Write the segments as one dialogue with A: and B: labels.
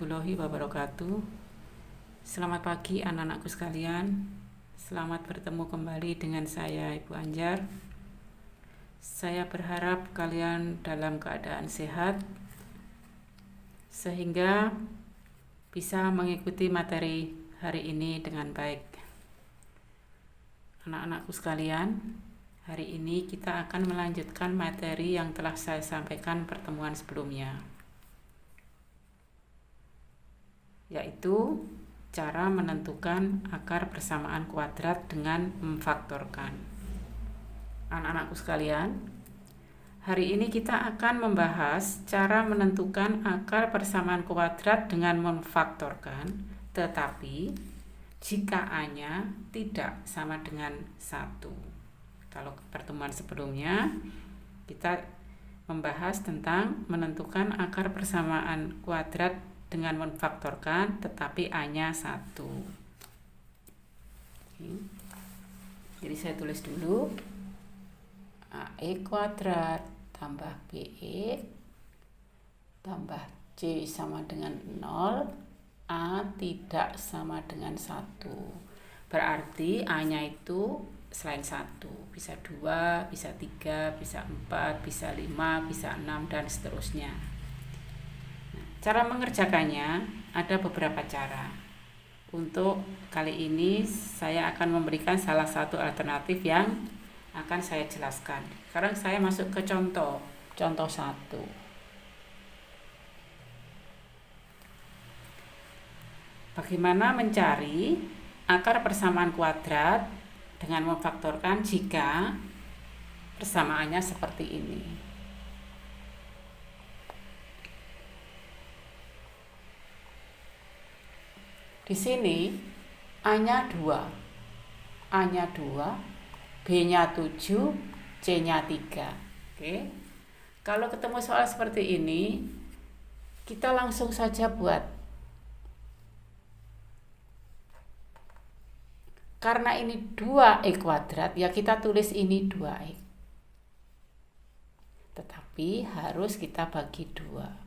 A: warahmatullahi wabarakatuh. Selamat pagi anak-anakku sekalian. Selamat bertemu kembali dengan saya Ibu Anjar. Saya berharap kalian dalam keadaan sehat sehingga bisa mengikuti materi hari ini dengan baik. Anak-anakku sekalian, hari ini kita akan melanjutkan materi yang telah saya sampaikan pertemuan sebelumnya, yaitu cara menentukan akar persamaan kuadrat dengan memfaktorkan. Anak-anakku sekalian, hari ini kita akan membahas cara menentukan akar persamaan kuadrat dengan memfaktorkan, tetapi jika A-nya tidak sama dengan 1. Kalau pertemuan sebelumnya kita membahas tentang menentukan akar persamaan kuadrat dengan memfaktorkan tetapi A-nya 1. Jadi saya tulis dulu AE kuadrat tambah BE tambah C sama dengan 0, A tidak sama dengan 1. Berarti A-nya itu selain 1, bisa 2, bisa 3, bisa 4, bisa 5, bisa 6, dan seterusnya. Cara mengerjakannya ada beberapa cara. Untuk kali ini saya akan memberikan salah satu alternatif yang akan saya jelaskan. Sekarang saya masuk ke contoh 1. Bagaimana mencari akar persamaan kuadrat dengan memfaktorkan jika persamaannya seperti ini. Di sini A-nya 2, B-nya 7, C-nya 3. Oke. Kalau ketemu soal seperti ini, kita langsung saja buat. Karena ini 2E kuadrat, ya kita tulis ini 2E. Tetapi harus kita bagi 2.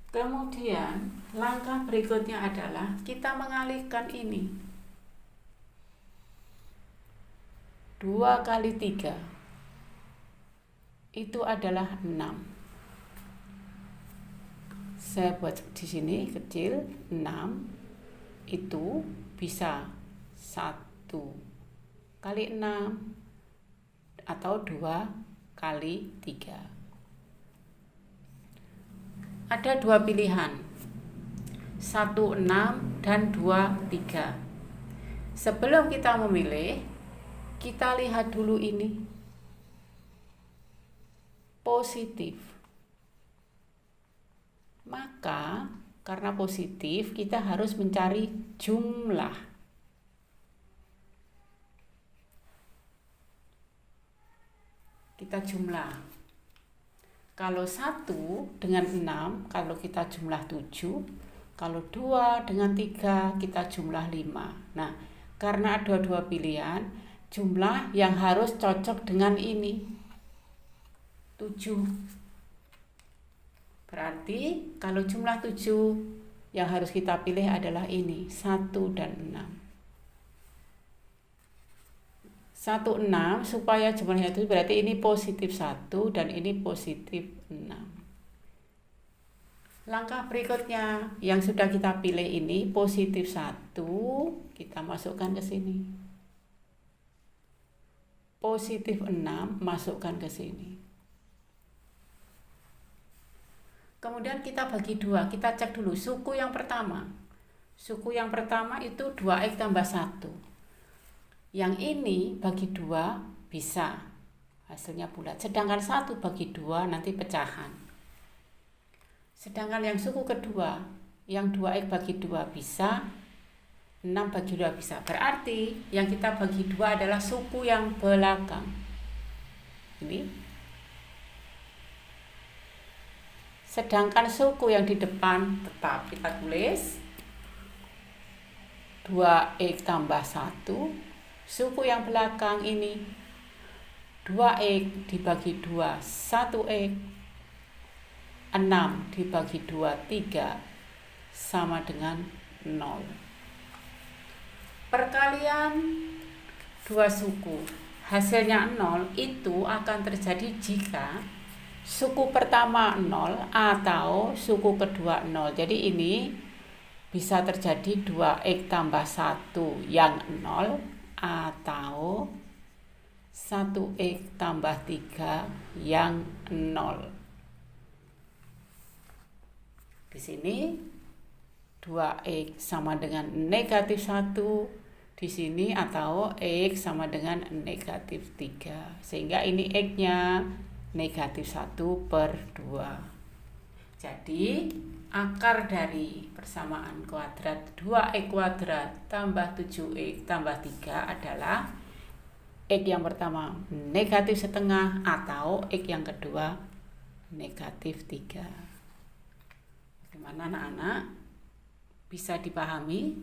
A: Kemudian langkah berikutnya adalah kita mengalihkan ini. 2 kali 3 itu adalah 6. Saya buat di sini kecil, 6 itu bisa 1 kali 6 atau 2 kali 3. Ada 2 pilihan, 1, 6 dan 2, 3. Sebelum kita memilih, kita lihat dulu ini positif. Maka karena positif kita harus mencari jumlah. Kita jumlah. Kalau 1 dengan 6, kalau kita jumlah 7. Kalau 2 dengan 3, kita jumlah 5. Nah, karena ada 2 pilihan, jumlah yang harus cocok dengan ini 7. Berarti kalau jumlah 7 yang harus kita pilih adalah ini, 1 dan 6. 1, 6 supaya jumlahnya itu berarti ini positif 1 dan ini positif 6. Langkah berikutnya yang sudah kita pilih ini positif 1, kita masukkan ke sini. Positif 6 masukkan ke sini. Kemudian kita bagi 2, kita cek dulu suku yang pertama. Suku yang pertama itu 2X tambah 1. Yang ini bagi 2 bisa, hasilnya bulat. Sedangkan 1 bagi 2 nanti pecahan. Sedangkan yang suku kedua, yang 2X bagi 2 bisa, 6 bagi 2 bisa. Berarti yang kita bagi 2 adalah suku yang belakang. Ini. Sedangkan suku yang di depan tetap kita tulis 2X tambah 1. Suku yang belakang ini 2X dibagi 2, 1X. 6 dibagi 2, 3 sama dengan 0. Perkalian dua suku hasilnya 0 itu akan terjadi jika suku pertama 0 atau suku kedua 0. Jadi ini bisa terjadi 2x tambah 1 yang 0 atau 1x tambah 3 yang 0. Di sini 2x sama dengan negatif 1 di sini, atau x sama dengan negatif 3, sehingga ini x-nya negatif 1/2. Jadi akar dari persamaan kuadrat 2x kuadrat tambah 7x tambah 3 adalah x yang pertama negatif setengah atau x yang kedua negatif 3. Bagaimana anak-anak? Bisa dipahami?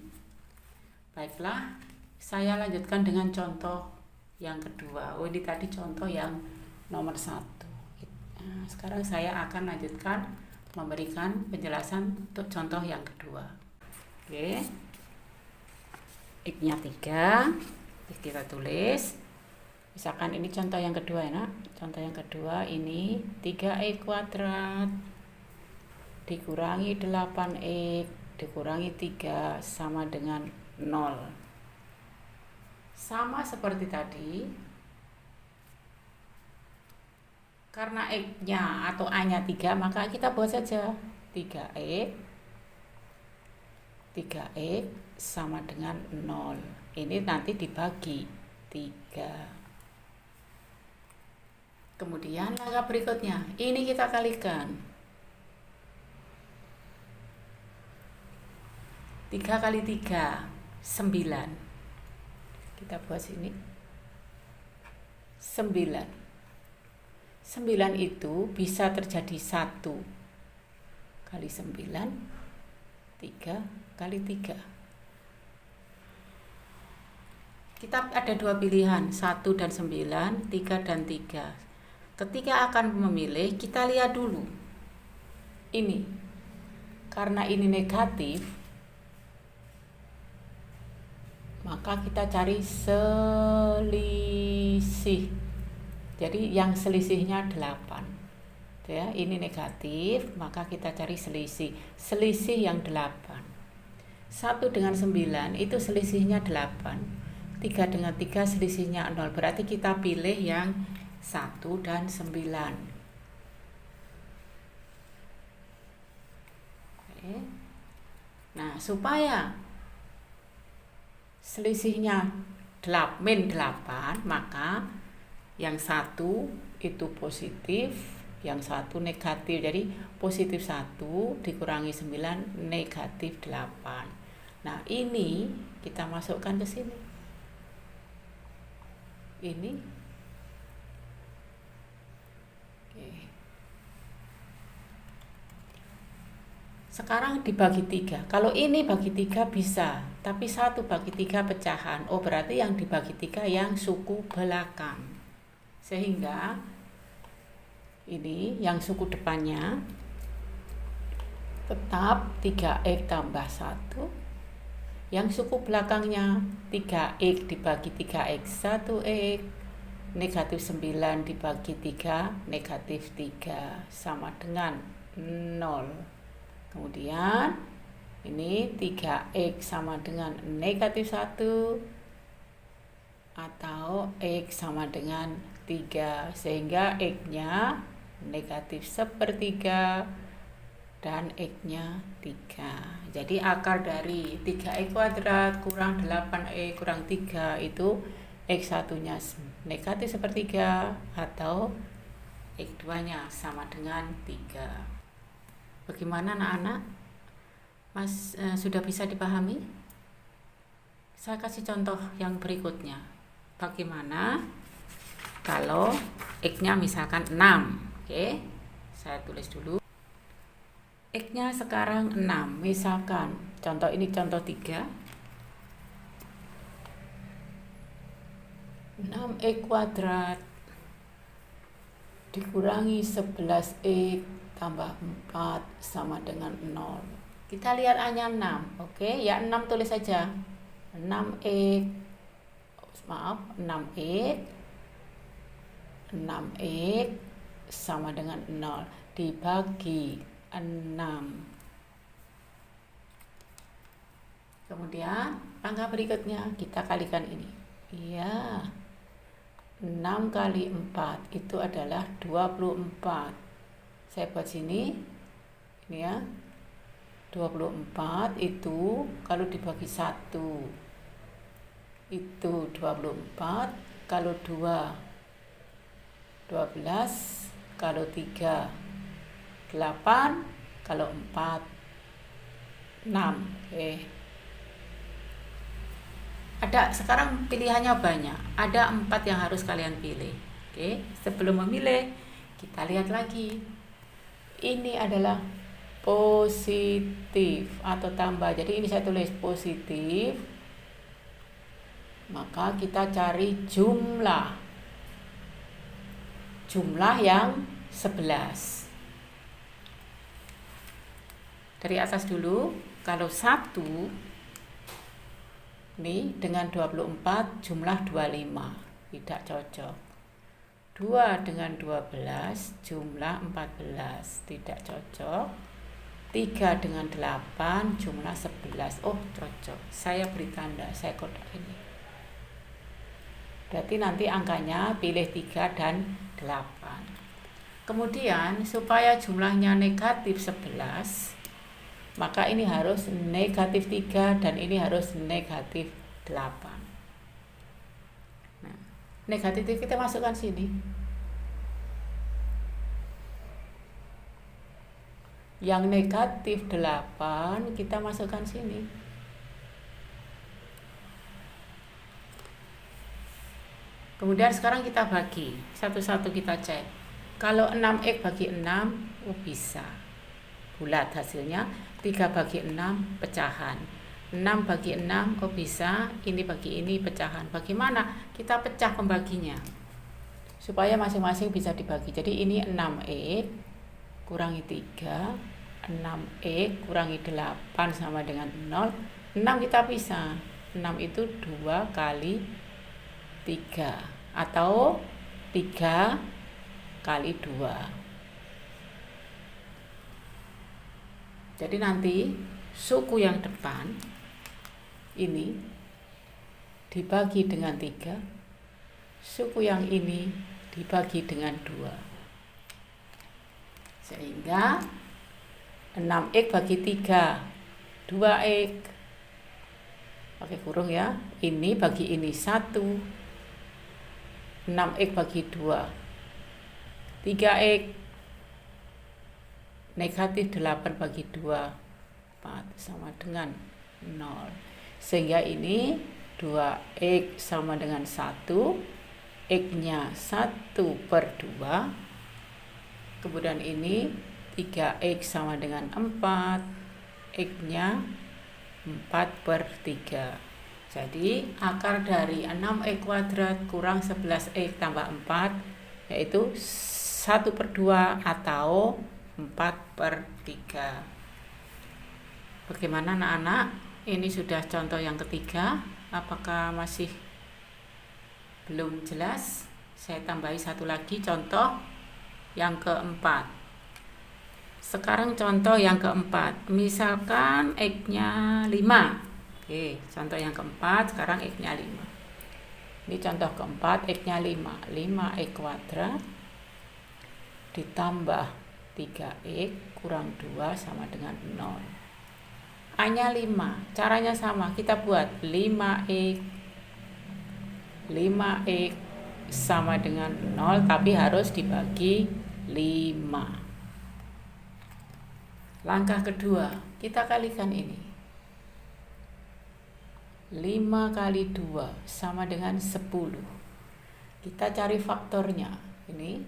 A: Baiklah, saya lanjutkan dengan contoh yang kedua. Ini tadi contoh yang nomor 1. Nah, sekarang saya akan lanjutkan memberikan penjelasan untuk contoh yang kedua. Oke. X-nya 3. Kita tulis. Misalkan ini contoh yang kedua ya, Nak. Contoh yang kedua ini 3x kuadrat dikurangi 8x dikurangi 3 sama dengan 0. Sama seperti tadi, karena x-nya atau a-nya 3, maka kita buat saja 3x sama dengan 0. Ini nanti dibagi 3. Kemudian langkah berikutnya, ini kita kalikan. 3 kali 3, 9. Kita buat sini 9. 9 itu bisa terjadi 1 kali 9, 3 kali 3. Kita ada dua pilihan, 1 dan 9, 3 dan 3. Ketika akan memilih, kita lihat dulu ini. Karena ini negatif, maka kita cari selisih. Jadi yang selisihnya 8. Ya, ini negatif, maka kita cari selisih. Selisih yang 8. 1 dengan 9 itu selisihnya 8. 3 dengan 3 selisihnya 0. Berarti kita pilih yang 1 dan 9. Oke. Nah, supaya selisihnya min 8, maka yang 1 itu positif, yang 1 negatif. Jadi positif 1 dikurangi 9 negatif 8. Nah, ini kita masukkan ke sini. Ini. Oke. Sekarang dibagi 3. Kalau ini bagi 3 bisa, tapi 1 bagi 3 pecahan. Oh, berarti yang dibagi 3 yang suku belakang. Sehingga ini yang suku depannya tetap 3x tambah 1. Yang suku belakangnya 3x dibagi 3x 1x, negatif 9 dibagi 3 negatif 3 sama dengan 0. Kemudian ini 3x sama dengan negatif 1 atau x sama dengan 3, sehingga x-nya negatif 1/3 dan x-nya 3. Jadi akar dari 3x kuadrat kurang 8x kurang 3 itu x1-nya negatif 1/3 atau x2-nya sama dengan 3. Bagaimana anak-anak? Mas sudah bisa dipahami? Saya kasih contoh yang berikutnya. Bagaimana kalau x-nya misalkan 6. Oke, saya tulis dulu. X-nya sekarang 6. Misalkan contoh ini contoh 3. 6x kuadrat dikurangi 11x tambah 4 sama dengan 0. Kita lihat A-nya 6. Oke, ya 6 tulis saja. 6x, maaf, 6x sama dengan 0 dibagi 6. Kemudian angka berikutnya kita kalikan ini. Iya. 6 kali 4 itu adalah 24. Saya buat sini. Ini ya. 24 itu kalau dibagi 1 itu 24, kalau 2 12, kalau 3 8, kalau 4 6. Ada sekarang pilihannya banyak. Ada 4 yang harus kalian pilih. Oke, sebelum memilih kita lihat lagi. Ini adalah positif atau tambah. Jadi ini saya tulis positif. Maka kita cari jumlah. Jumlah yang 11. Dari atas dulu, kalau 1 ini dengan 24 jumlah 25, tidak cocok. 2 dengan 12 jumlah 14, tidak cocok. 3 dengan 8 jumlah 11, oh cocok. Saya beri tanda, saya kotak ini. Berarti nanti angkanya pilih 3 dan 8. Kemudian supaya jumlahnya negatif 11, maka ini harus negatif 3 dan ini harus negatif 8. Nah, negatif kita masukkan sini. Yang negatif 8 kita masukkan sini. Kemudian sekarang kita bagi. Satu-satu kita cek. Kalau 6x bagi 6, oh bisa. Bulat hasilnya. 3 bagi 6 pecahan. 6 bagi 6 oh bisa, ini bagi ini pecahan. Bagaimana? Kita pecah pembaginya supaya masing-masing bisa dibagi. Jadi ini 6x kurangi 3, 6x kurangi 8 sama dengan 0. 6 kita bisa. 6 itu 2 kali 3 atau 3 kali 2. Jadi nanti suku yang depan ini dibagi dengan 3, suku yang ini dibagi dengan 2. Sehingga 6x bagi 3, 2x. Pakai kurung ya. Ini bagi ini 1. 6x bagi 2, 3x. Negatif 8 bagi 2, 4 sama dengan 0. Sehingga ini 2x sama dengan 1, x-nya 1/2. Kemudian ini 3x sama dengan 4, x-nya 4/3. Jadi akar dari 6x kuadrat kurang 11x tambah 4 yaitu 1/2 atau 4/3. Bagaimana anak-anak? Ini sudah contoh yang ketiga. Apakah masih belum jelas? Saya tambahi satu lagi contoh yang keempat. Sekarang contoh yang keempat. Misalkan x-nya 5. Oke, contoh yang keempat sekarang x-nya 5. Ini contoh keempat, x-nya 5. 5x kuadrat ditambah 3x kurang 2 sama dengan 0. A-nya 5. Caranya sama. Kita buat 5x sama dengan 0, tapi harus dibagi 5. Langkah kedua, kita kalikan ini. 5 kali 2 sama dengan 10. Kita cari faktornya. Ini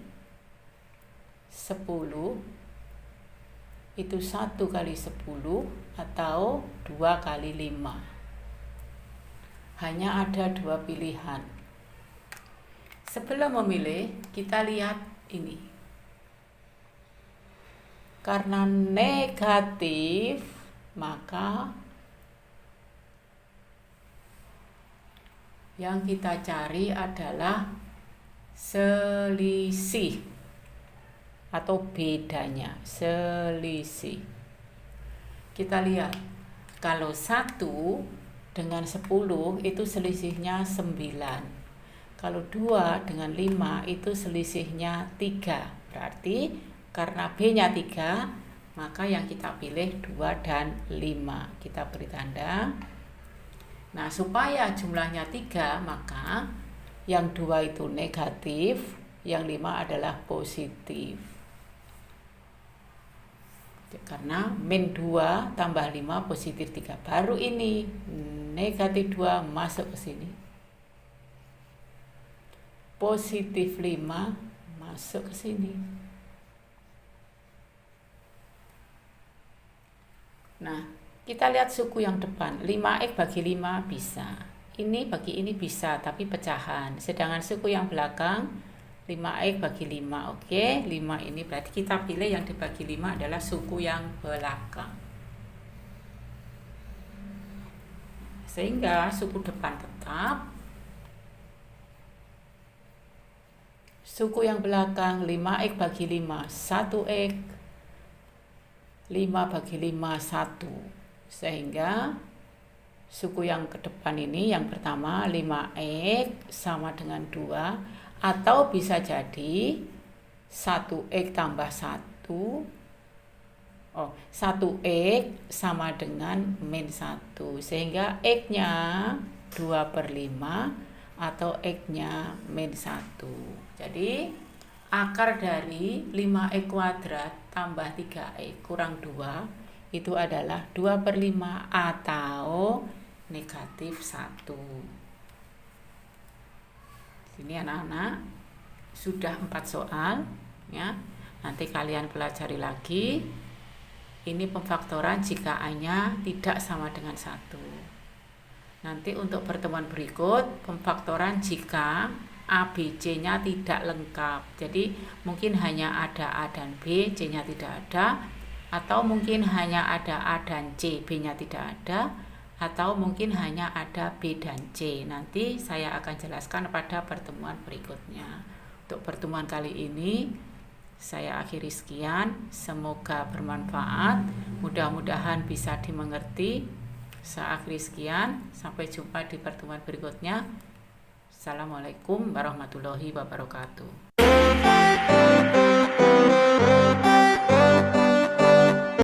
A: 10 itu 1 kali 10 atau 2 kali 5. Hanya ada 2 pilihan. Sebelum memilih, kita lihat ini. Karena negatif, maka yang kita cari adalah selisih atau bedanya, selisih. Kita lihat, kalau 1 dengan 10 itu selisihnya 9. Kalau 2 dengan 5 itu selisihnya 3. Berarti karena B-nya 3, maka yang kita pilih 2 dan 5. Kita beri tanda. Nah, supaya jumlahnya 3, maka yang 2 itu negatif, yang 5 adalah positif. Karena min 2 tambah 5 positif 3. Baru ini negatif 2 masuk ke sini. Positif 5 masuk ke sini. Nah, kita lihat suku yang depan. 5x bagi 5 bisa. Ini bagi ini bisa, tapi pecahan. Sedangkan suku yang belakang 5x bagi 5. Oke, 5 ini berarti kita pilih yang dibagi 5 adalah suku yang belakang. Sehingga suku depan tetap. Suku yang belakang 5x bagi 5, 1x. 5 bagi 5, 1. Sehingga suku yang ke depan ini yang pertama 5x sama dengan 2. Atau bisa jadi 1x tambah 1. 1x sama dengan min 1. Sehingga x-nya 2/5 atau x-nya min 1. Jadi akar dari 5x kuadrat tambah 3x kurang 2 itu adalah 2/5 atau negatif 1. Ini anak-anak sudah 4 soal ya. Nanti kalian pelajari lagi. Ini pemfaktoran jika A-nya tidak sama dengan 1. Nanti untuk pertemuan berikut pemfaktoran jika A, B, C-nya tidak lengkap. Jadi mungkin hanya ada A dan B, C-nya tidak ada. Atau mungkin hanya ada A dan C, B-nya tidak ada. Atau mungkin hanya ada B dan C. Nanti saya akan jelaskan pada pertemuan berikutnya. Untuk pertemuan kali ini saya akhiri sekian. Semoga bermanfaat. Mudah-mudahan bisa dimengerti. Saya akhiri sekian. Sampai jumpa di pertemuan berikutnya. Assalamualaikum warahmatullahi wabarakatuh.